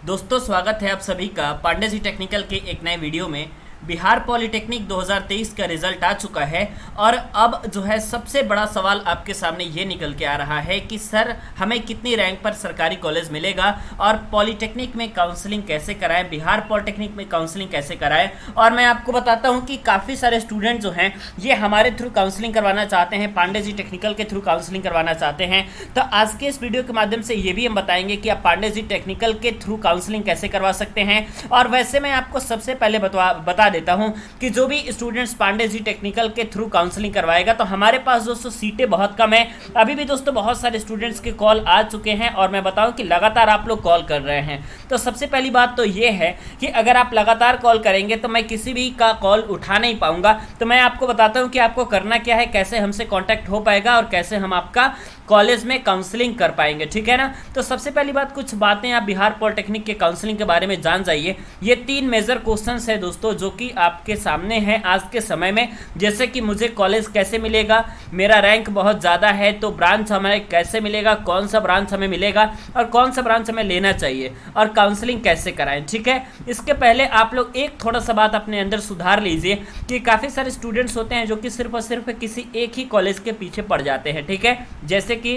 दोस्तों स्वागत है आप सभी का पांडे जी टेक्निकल के एक नए वीडियो में। बिहार पॉलिटेक्निक 2023 का रिजल्ट आ चुका है और अब जो है सबसे बड़ा सवाल आपके सामने ये निकल के आ रहा है कि सर हमें कितनी रैंक पर सरकारी कॉलेज मिलेगा और पॉलिटेक्निक में काउंसलिंग कैसे कराएं, बिहार पॉलिटेक्निक में काउंसलिंग कैसे कराएं। और मैं आपको बताता हूं कि काफ़ी सारे स्टूडेंट जो हैं ये हमारे थ्रू काउंसलिंग करवाना चाहते हैं, पांडे जी टेक्निकल के थ्रू काउंसलिंग करवाना चाहते हैं। तो आज के इस वीडियो के माध्यम से ये भी हम बताएंगे कि आप पांडे जी टेक्निकल के थ्रू काउंसलिंग कैसे करवा सकते हैं। और वैसे मैं आपको सबसे पहले बता देता हूं कि जो भी स्टूडेंट्स पांडे जी टेक्निकल के थ्रू काउंसलिंग करवाएगा तो हमारे पास दोस्तों सीटें बहुत कम है। अभी भी दोस्तों बहुत सारे स्टूडेंट्स के कॉल आ चुके हैं और मैं बताऊं कि लगातार आप लोग कॉल कर रहे हैं। तो सबसे पहली बात तो ये है कि अगर आप लगातार कॉल करेंगे तो मैं किसी भी का कॉल उठा नहीं पाऊंगा। तो मैं आपको बताता हूं कि आपको करना क्या है, कैसे हमसे कॉन्टैक्ट हो पाएगा और कैसे हम आपका कॉलेज में काउंसलिंग कर पाएंगे, ठीक है ना। तो सबसे पहली बात कुछ बातें आप बिहार पॉलिटेक्निक के काउंसलिंग के बारे में जान जाइए। ये 3 मेजर क्वेश्चंस है दोस्तों जो कि आपके सामने हैं आज के समय में। जैसे कि मुझे कॉलेज कैसे मिलेगा, मेरा रैंक बहुत ज़्यादा है तो ब्रांच हमें कैसे मिलेगा, कौन सा ब्रांच हमें मिलेगा और कौन सा ब्रांच हमें लेना चाहिए और काउंसलिंग कैसे कराएं, ठीक है। इसके पहले आप लोग एक थोड़ा सा बात अपने अंदर सुधार लीजिए कि काफ़ी सारे स्टूडेंट्स होते हैं जो कि सिर्फ और सिर्फ किसी एक ही कॉलेज के पीछे पड़ जाते हैं, ठीक है। जैसे कि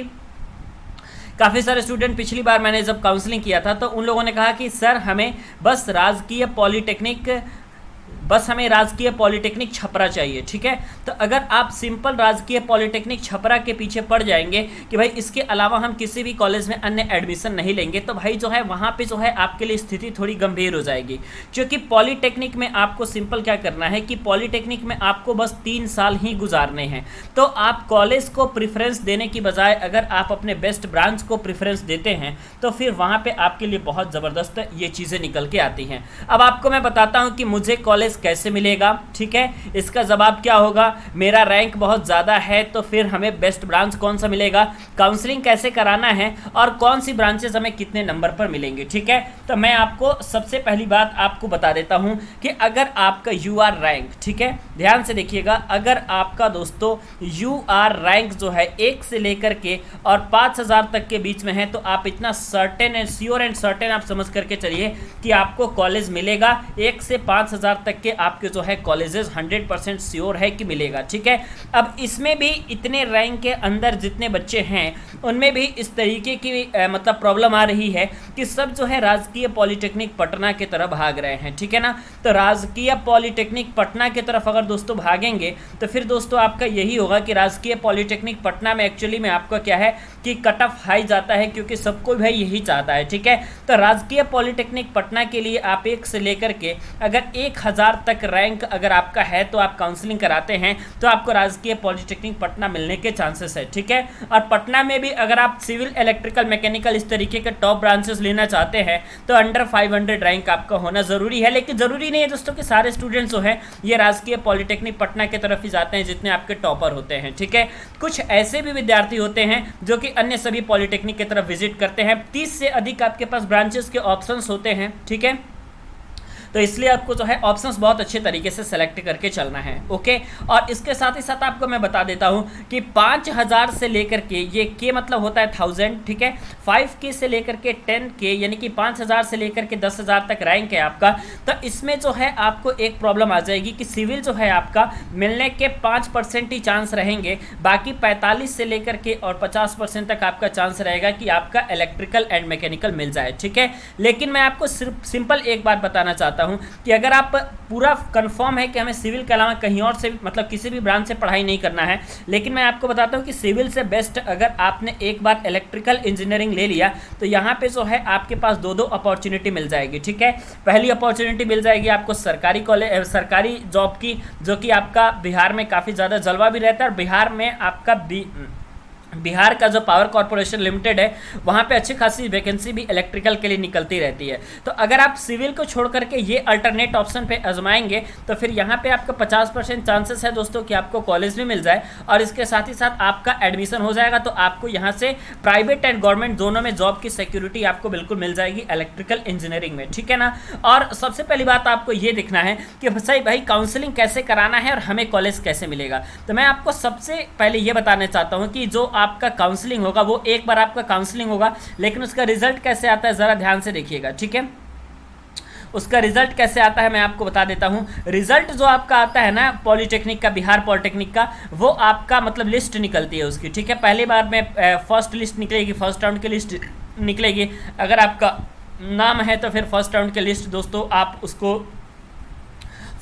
काफ़ी सारे स्टूडेंट पिछली बार मैंने जब काउंसलिंग किया था तो उन लोगों ने कहा कि सर हमें हमें राजकीय पॉलिटेक्निक छपरा चाहिए, ठीक है। तो अगर आप सिंपल राजकीय पॉलिटेक्निक छपरा के पीछे पड़ जाएंगे कि भाई इसके अलावा हम किसी भी कॉलेज में अन्य एडमिशन नहीं लेंगे तो भाई जो है वहाँ पे जो है आपके लिए स्थिति थोड़ी गंभीर हो जाएगी। क्योंकि पॉलिटेक्निक में आपको सिंपल क्या करना है कि पॉलिटेक्निक में आपको बस 3 साल ही गुजारने हैं। तो आप कॉलेज को प्रेफरेंस देने की बजाय अगर आप अपने बेस्ट ब्रांच को प्रेफरेंस देते हैं तो फिर वहाँ पर आपके लिए बहुत ज़बरदस्त ये चीज़ें निकल के आती हैं। अब आपको मैं बताता हूँ कि मुझे कॉलेज कैसे मिलेगा, ठीक है। इसका जवाब क्या होगा, मेरा रैंक बहुत ज़्यादा है तो फिर हमें बेस्ट ब्रांच कौन सा मिलेगा, काउंसलिंग कैसे कराना है और कौन सी ब्रांचेस हमें कितने नंबर पर मिलेंगे, ठीक है। तो मैं आपको सबसे पहली बात आपको बता देता हूं कि अगर आपका यूआर रैंक, ठीक है, ध्यान से देखिएगा, अगर आपका दोस्तों यूआर रैंक जो है 1 से लेकर के और 5000 तक के बीच में है तो आप इतना certain and sure and certain आप समझ करके चलिए कि आपको कॉलेज मिलेगा। 1 से 5000 तक के आपके जो है कॉलेजेस 100% श्योर है कि मिलेगा, ठीक है। अब इसमें भी इतने रैंक के अंदर जितने बच्चे हैं उनमें भी इस तरीके की मतलब प्रॉब्लम आ रही है कि सब जो है राजकीय पॉलिटेक्निक पटना की तरफ भाग रहे हैं, ठीक है ना। तो राजकीय पॉलिटेक्निक पटना की तरफ अगर दोस्तों भागेंगे तो फिर दोस्तों आपका यही होगा कि राजकीय पॉलिटेक्निक पटना में एक्चुअली में आपका क्या है कि कट ऑफ हाई जाता है क्योंकि सबको भाई यही चाहता है, ठीक है। तो राजकीय पॉलिटेक्निक पटना के लिए आप 1 से लेकर के अगर 1000 तक रैंक अगर आपका है तो आप काउंसलिंग कराते हैं तो आपको राजकीय पॉलिटेक्निक पटना मिलने के चांसेस है, ठीक है। और पटना में भी अगर आप सिविल, इलेक्ट्रिकल, मैकेनिकल इस तरीके के टॉप ब्रांचेस लेना चाहते हैं तो अंडर 500 रैंक आपका होना जरूरी है। लेकिन जरूरी नहीं है दोस्तों कि सारे स्टूडेंट्स जो हैं ये राजकीय पॉलिटेक्निक पटना की तरफ ही जाते हैं जितने आपके टॉपर होते हैं, ठीक है। कुछ ऐसे भी विद्यार्थी होते हैं जो कि अन्य सभी पॉलिटेक्निक की तरफ विजिट करते हैं। 30 से अधिक आपके पास ब्रांचेस के ऑप्शंस होते हैं, ठीक है। तो इसलिए आपको जो है ऑप्शंस बहुत अच्छे तरीके से सेलेक्ट करके चलना है, ओके। और इसके साथ ही साथ आपको मैं बता देता हूं कि 5000 से लेकर के ये के मतलब होता है 1000, ठीक है। 5K से लेकर के 10K यानी कि 5000 से लेकर के 10,000 तक रैंक है आपका। तो इसमें जो है आपको एक प्रॉब्लम आ जाएगी कि सिविल जो है आपका मिलने के 5% ही चांस रहेंगे, बाकी 45 से लेकर के और 50% तक आपका चांस रहेगा कि आपका इलेक्ट्रिकल एंड मैकेनिकल मिल जाए, ठीक है। लेकिन मैं आपको सिर्फ सिंपल एक बात बताना चाहता हूं कि अगर आप पूरा कंफर्म है कि हमें सिविल के अलावा कहीं और से मतलब किसी भी ब्रांच से पढ़ाई नहीं करना है, लेकिन मैं आपको बताता हूं कि सिविल से बेस्ट अगर आपने एक बार इलेक्ट्रिकल इंजीनियरिंग ले लिया तो यहां पे जो है आपके पास 2 अपॉर्चुनिटी मिल जाएगी, ठीक है। पहली अपॉर्चुनिटी मिल जाएगी आपको सरकारी कॉलेज, सरकारी जॉब की, जो कि आपका बिहार में काफ़ी ज़्यादा जलवा भी रहता है और बिहार का जो पावर कॉर्पोरेशन लिमिटेड है वहाँ पे अच्छी खासी वैकेंसी भी इलेक्ट्रिकल के लिए निकलती रहती है। तो अगर आप सिविल को छोड़ करके ये अल्टरनेट ऑप्शन पे आजमाएंगे तो फिर यहाँ पे आपका 50% चांसेस है दोस्तों कि आपको कॉलेज भी मिल जाए और इसके साथ ही साथ आपका एडमिशन हो जाएगा। तो आपको यहाँ से प्राइवेट एंड गवर्नमेंट दोनों में जॉब की सिक्योरिटी आपको बिल्कुल मिल जाएगी इलेक्ट्रिकल इंजीनियरिंग में, ठीक है ना। और सबसे पहली बात आपको ये देखना है कि सही भाई काउंसलिंग कैसे कराना है और हमें कॉलेज कैसे मिलेगा। तो मैं आपको सबसे पहले ये बताना चाहता हूँ कि जो आपका काउंसलिंग होगा वो एक बार आपका काउंसलिंग होगा, लेकिन उसका रिजल्ट कैसे आता है ज़रा ध्यान से देखिएगा, ठीक है। उसका रिजल्ट कैसे आता है मैं आपको बता देता हूँ। रिजल्ट जो आपका आता है ना पॉलीटेक्निक का, बिहार पॉलीटेक्निक का, वो आपका मतलब लिस्ट निकलती है उसकी, ठीक है। पहली बार में फर्स्ट लिस्ट निकलेगी, फर्स्ट राउंड की लिस्ट निकलेगी। अगर आपका नाम है तो फिर फर्स्ट राउंड की लिस्ट दोस्तों आप उसको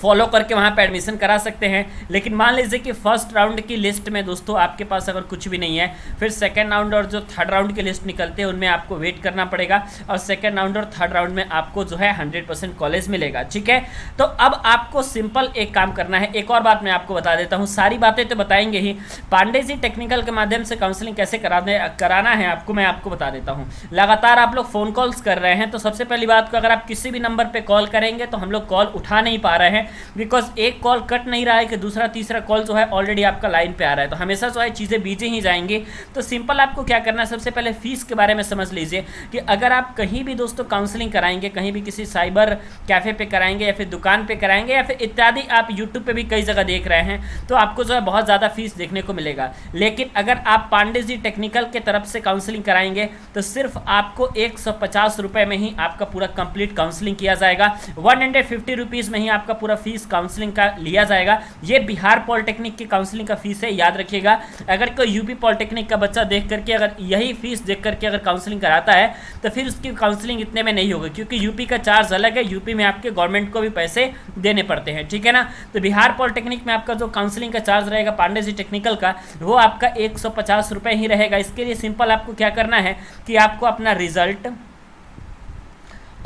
फॉलो करके वहाँ पे एडमिशन करा सकते हैं। लेकिन मान लीजिए कि फर्स्ट राउंड की लिस्ट में दोस्तों आपके पास अगर कुछ भी नहीं है, फिर सेकंड राउंड और जो थर्ड राउंड की लिस्ट निकलते हैं उनमें आपको वेट करना पड़ेगा, और सेकंड राउंड और थर्ड राउंड में आपको जो है 100% कॉलेज मिलेगा, ठीक है। तो अब आपको सिंपल एक काम करना है। एक और बात मैं आपको बता देता हूँ, सारी बातें तो बताएंगे ही, पांडे जी टेक्निकल के माध्यम से काउंसलिंग कैसे कराना है आपको मैं आपको बता देता हूँ। लगातार आप लोग फ़ोन कॉल्स कर रहे हैं, तो सबसे पहली बात को अगर आप किसी भी नंबर पर कॉल करेंगे तो हम लोग कॉल उठा नहीं पा रहे हैं, बिकॉज एक कॉल कट नहीं रहा है कि दूसरा तीसरा कॉल जो है ऑलरेडी आपका लाइन पे आ रहा है, तो हमेशा जो है चीज़ें बिजी ही जाएंगी। तो सिंपल आपको क्या करना है, सबसे पहले फीस के बारे में समझ लीजिए कि अगर आप कहीं भी दोस्तों काउंसलिंग कराएंगे, कहीं भी किसी साइबर कैफ़े पे कराएंगे या फिर दुकान पे कराएंगे या फिर इत्यादि आप यूट्यूब पे भी कई जगह देख रहे हैं, तो आपको जो है बहुत ज़्यादा फीस देखने को मिलेगा। लेकिन अगर आप पांडे जी टेक्निकल के तरफ से काउंसलिंग कराएंगे तो सिर्फ आपको 150 रुपये में ही आपका पूरा कंप्लीट काउंसलिंग किया जाएगा। 150 रुपीज़ में ही आपका पूरा फीस काउंसलिंग का लिया जाएगा। ये बिहार पॉलिटेक्निक की काउंसलिंग का फीस है, याद रखिएगा। अगर कोई यूपी पॉलिटेक्निक का बच्चा देख करके अगर यही फीस देख करके अगर काउंसलिंग कराता है तो फिर उसकी काउंसलिंग इतने में नहीं होगी, क्योंकि यूपी का चार्ज अलग है, यूपी में आपके गवर्नमेंट को भी पैसे देने पड़ते हैं, ठीक है ना। तो बिहार पॉलिटेक्निक में आपका जो काउंसलिंग का चार्ज रहेगा पांडे जी टेक्निकल का, वो आपका 150 रुपये ही रहेगा। इसके लिए सिंपल आपको क्या करना है कि आपको अपना रिजल्ट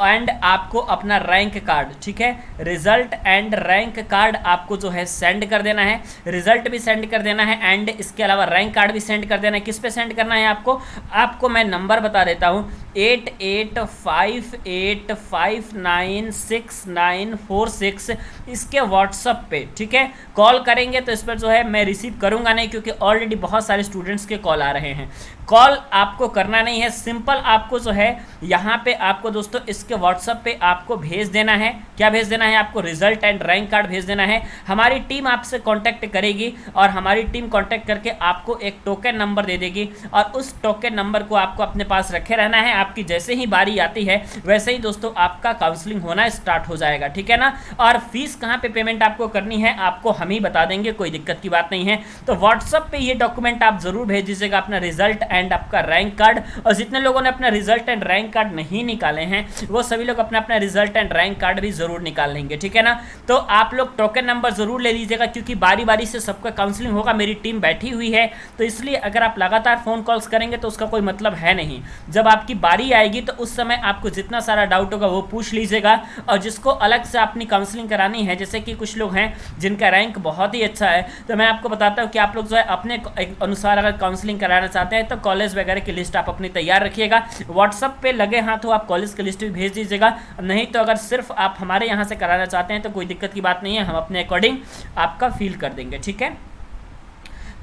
एंड आपको अपना रैंक कार्ड, ठीक है, रिजल्ट एंड रैंक कार्ड आपको जो है सेंड कर देना है। रिजल्ट भी सेंड कर देना है एंड इसके अलावा रैंक कार्ड भी सेंड कर देना है। किस पे सेंड करना है आपको मैं नंबर बता देता हूँ, 8858596946 इसके व्हाट्सअप पे, ठीक है। कॉल करेंगे तो इस पर जो है मैं रिसीव करूँगा नहीं, क्योंकि ऑलरेडी बहुत सारे स्टूडेंट्स के कॉल आ रहे हैं। कॉल आपको करना नहीं है, सिंपल आपको जो है यहाँ पे आपको दोस्तों इसके व्हाट्सएप पे आपको भेज देना है। क्या भेज देना है आपको? रिजल्ट एंड रैंक कार्ड भेज देना है। हमारी टीम आपसे कांटेक्ट करेगी और हमारी टीम कांटेक्ट करके आपको एक टोकन नंबर दे देगी और उस टोकन नंबर को आपको अपने पास रखे रहना है। आपकी जैसे ही बारी आती है वैसे ही दोस्तों आपका काउंसलिंग होना स्टार्ट हो जाएगा, ठीक है ना। और फीस कहाँ पे पेमेंट आपको करनी है आपको हम ही बता देंगे, कोई दिक्कत की बात नहीं है। तो व्हाट्सएप पे ये डॉक्यूमेंट आप जरूर भेज दीजिएगा, अपना रिजल्ट एंड आपका रैंक कार्ड। और जितने लोगों ने अपना रिजल्ट एंड रैंक कार्ड नहीं निकाले हैं वो सभी लोग अपना अपना रिजल्ट एंड रैंक कार्ड भी जरूर निकाल लेंगे, ठीक है ना। तो आप लोग टोकन नंबर जरूर ले लीजिएगा, क्योंकि बारी बारी से सबका काउंसलिंग होगा। मेरी टीम बैठी हुई है, तो इसलिए अगर आप लगातार फोन कॉल्स करेंगे तो उसका कोई मतलब है नहीं। जब आपकी बारी आएगी तो उस समय आपको जितना सारा डाउट होगा वो पूछ लीजिएगा। और जिसको अलग से अपनी काउंसलिंग करानी है, जैसे कि कुछ लोग हैं जिनका रैंक बहुत ही अच्छा है, तो मैं आपको बताता हूँ कि आप लोग जो है अपने अनुसार अगर काउंसलिंग कराना चाहते हैं तो कॉलेज वगैरह की लिस्ट आप अपनी तैयार रखिएगा। व्हाट्सएप पे लगे हाथों आप कॉलेज की लिस्ट भी भेज दीजिएगा। नहीं तो अगर सिर्फ आप हमारे यहाँ से कराना चाहते हैं तो कोई दिक्कत की बात नहीं है, हम अपने अकॉर्डिंग आपका फील कर देंगे, ठीक है।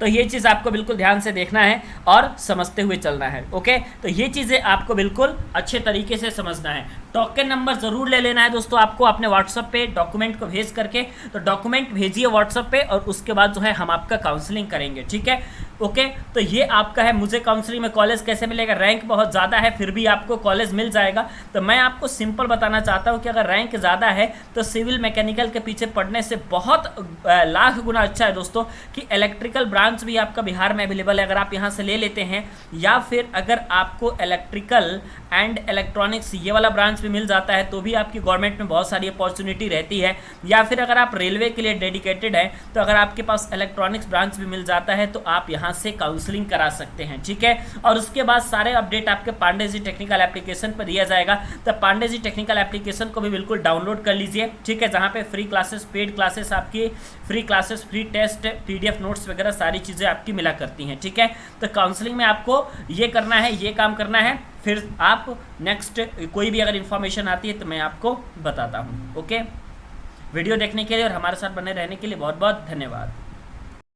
तो ये चीज़ आपको बिल्कुल ध्यान से देखना है और समझते हुए चलना है, ओके। तो ये चीज़ें आपको बिल्कुल अच्छे तरीके से समझना है। टोकन नंबर जरूर ले लेना है दोस्तों आपको अपने व्हाट्सएप पे डॉक्यूमेंट को भेज करके। तो डॉक्यूमेंट भेजिए व्हाट्सएप पे और उसके बाद जो है हम आपका काउंसलिंग करेंगे, ठीक है, ओके। तो ये आपका है, मुझे काउंसलिंग में कॉलेज कैसे मिलेगा। रैंक बहुत ज़्यादा है फिर भी आपको कॉलेज मिल जाएगा। तो मैं आपको सिंपल बताना चाहता हूँ कि अगर रैंक ज़्यादा है तो सिविल मैकेनिकल के पीछे पढ़ने से बहुत लाख गुना अच्छा है दोस्तों कि इलेक्ट्रिकल ब्रांच भी आपका बिहार में अवेलेबल है, अगर आप यहाँ से ले लेते हैं। या फिर अगर आपको इलेक्ट्रिकल एंड इलेक्ट्रॉनिक्स ये वाला ब्रांच भी मिल जाता है तो भी आपकी गवर्नमेंट में बहुत सारी अपॉर्चुनिटी रहती है। या फिर अगर आप रेलवे के लिए डेडिकेटेड है तो अगर आपके पास इलेक्ट्रॉनिक्स ब्रांच भी मिल जाता है तो आप यहाँ से काउंसलिंग करा सकते हैं, ठीक है। और उसके बाद सारे अपडेट आपके पांडे जी टेक्निकल एप्लीकेशन पर दिया जाएगा। तो पांडे जी टेक्निकल एप्लीकेशन को भी बिल्कुल डाउनलोड कर लीजिए, ठीक है, जहाँ पे फ्री क्लासेस, पेड क्लासेस, आपकी free classes, free test, PDF notes वगैरह सारी चीज़ें आपकी मिला करती हैं, ठीक है। तो काउंसलिंग में आपको ये करना है, ये काम करना है, फिर आप नेक्स्ट कोई भी अगर इन्फॉर्मेशन आती है तो मैं आपको बताता हूँ, ओके। वीडियो देखने के लिए और हमारे साथ बने रहने के लिए बहुत बहुत धन्यवाद।